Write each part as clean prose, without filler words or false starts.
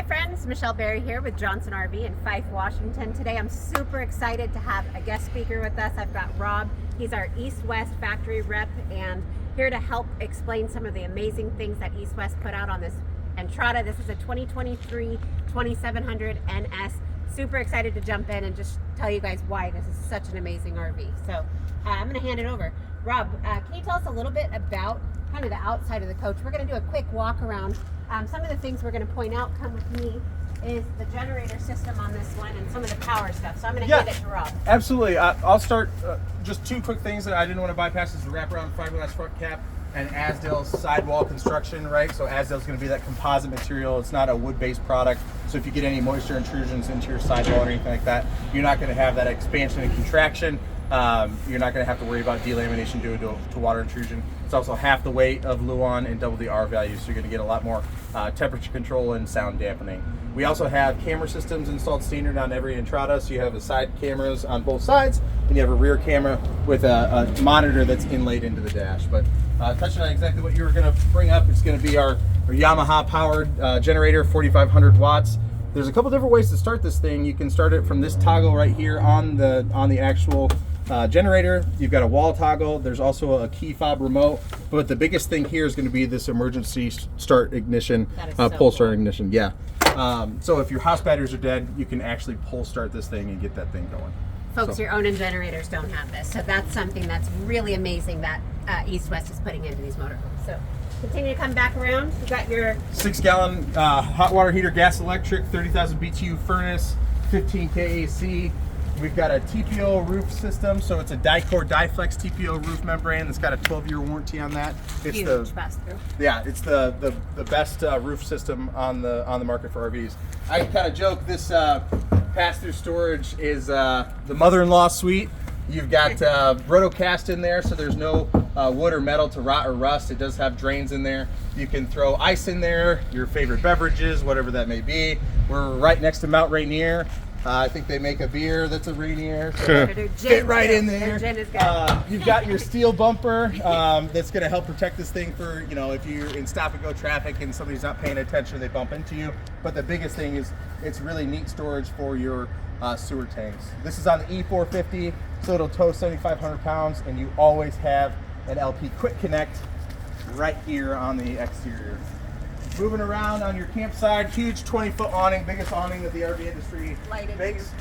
friends, Michelle Berry here with Johnson RV in Fife, Washington. Today I'm super excited to have a guest speaker with us. I've got Rob. He's our East-West factory rep and here to help explain some of the amazing things that East-West put out on this Entrada. This is a 2023 2700 NS. Super excited to jump in and just tell you guys why this is such an amazing RV. So I'm going to hand it over. Rob, can you tell us a little bit about kind of the outside of the coach? We're going to do a quick walk around. Some of the things we're going to point out, come with me, is the generator system on this one and some of the power stuff. So I'm going to hand it to Rob. Absolutely. I'll start just two quick things that I didn't want to bypass is the wraparound fiberglass front cap and Asdale's sidewall construction, right? So Asdale's going to be that composite material. It's not a wood-based product. So if you get any moisture intrusions into your sidewall or anything like that, you're not going to have that expansion and contraction. You're not going to have to worry about delamination due to water intrusion. It's also half the weight of Luan and double the R value, so you're going to get a lot more temperature control and sound dampening. We also have camera systems installed standard on every Entrada, so you have the side cameras on both sides, and you have a rear camera with a monitor that's inlaid into the dash. But touching on exactly what you were going to bring up, it's going to be our Yamaha powered generator, 4,500 watts. There's a couple different ways to start this thing. You can start it from this toggle right here on the actual generator. You've got a wall toggle. There's also a key fob remote, but the biggest thing here is going to be this emergency start ignition, pull start ignition. Yeah. So if your house batteries are dead, you can actually pull start this thing and get that thing going. Folks, your own generators don't have this, so that's something that's really amazing that East-West is putting into these motorhomes. So continue to come back around. You got your 6-gallon hot water heater, gas electric, 30,000 BTU furnace, 15K AC. We've got a TPO roof system, so it's a Dicor Diflex TPO roof membrane that's got a 12-year warranty on that. It's huge pass-through. Yeah, it's the best roof system on the market for RVs. I kind of joke this pass-through storage is the mother-in-law suite. You've got rotocast in there, so there's no wood or metal to rot or rust. It does have drains in there. You can throw ice in there, your favorite beverages, whatever that may be. We're right next to Mount Rainier. I think they make a beer that's a Rainier, so fit right in there. You've got your steel bumper that's going to help protect this thing for, if you're in stop and go traffic and somebody's not paying attention, they bump into you. But the biggest thing is it's really neat storage for your sewer tanks. This is on the E450, so it'll tow 7,500 pounds, and you always have an LP quick connect right here on the exterior. Moving around on your campsite, huge 20-foot awning, biggest awning that the RV industry makes.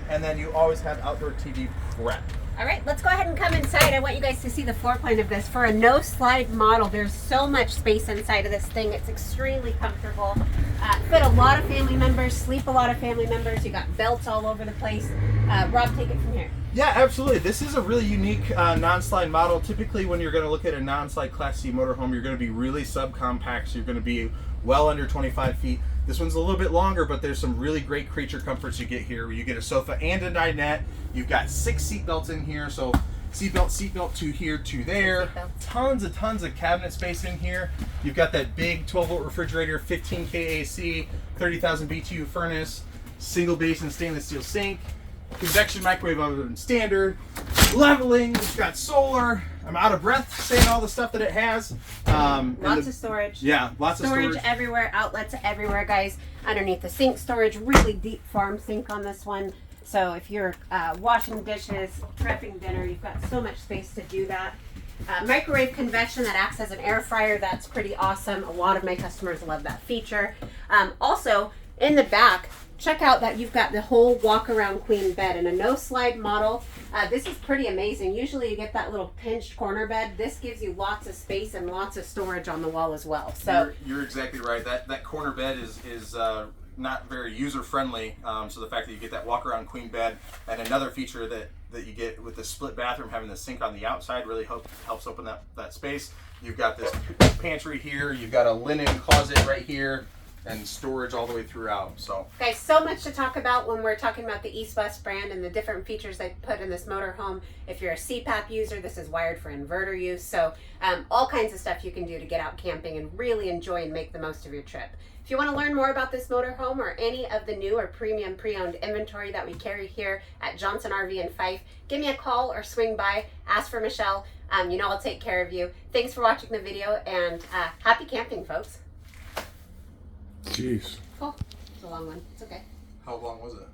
And then you always have outdoor TV prep. All right, let's go ahead and come inside. I want you guys to see the floor plan of this. For a no-slide model, there's so much space inside of this thing. It's extremely comfortable. Fit a lot of family members, sleep a lot of family members. You got belts all over the place. Rob, take it from here. Yeah, absolutely. This is a really unique non-slide model. Typically, when you're going to look at a non-slide Class C motorhome, you're going to be really subcompact, so you're going to be well under 25 feet. This one's a little bit longer, but there's some really great creature comforts you get here. You get a sofa and a dinette. You've got 6 seat belts in here, so seatbelt to here to there. Tons of cabinet space in here. You've got that big 12-volt refrigerator, 15K AC, 30,000 BTU furnace, single basin stainless steel sink, convection microwave oven standard, leveling. It's got solar. I'm out of breath saying all the stuff that it has. Lots of storage. Yeah, lots of storage. Storage everywhere, outlets everywhere, guys. Underneath the sink storage, really deep farm sink on this one. So if you're washing dishes, prepping dinner, you've got so much space to do that. Microwave convection that acts as an air fryer. That's pretty awesome. A lot of my customers love that feature. Also, in the back, check out that you've got the whole walk-around queen bed in a no-slide model. This is pretty amazing. Usually you get that little pinched corner bed. This gives you lots of space and lots of storage on the wall as well. So you're exactly right. That corner bed is not very user-friendly. So the fact that you get that walk-around queen bed, and another feature that you get with the split bathroom, having the sink on the outside, really helps open that space. You've got this pantry here. You've got a linen closet right here, and storage all the way throughout. So guys, so much to talk about when we're talking about the East-West brand and the different features they put in this motorhome. If you're a CPAP user, this is wired for inverter use. So all kinds of stuff you can do to get out camping and really enjoy and make the most of your trip. If you want to learn more about this motorhome or any of the new or premium pre-owned inventory that we carry here at Johnson RV in Fife, give me a call or swing by, ask for Michelle. I'll take care of you. Thanks for watching the video, and happy camping, folks. Jeez. Cool. long one. It's okay. How long was it?